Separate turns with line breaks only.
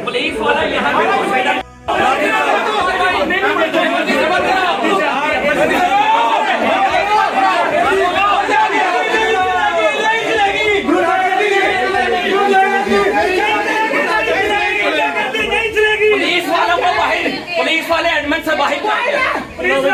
police वाला यहाँ पे पुलिस वालों को बाहर, पुलिस वाले एडमिन से बाहर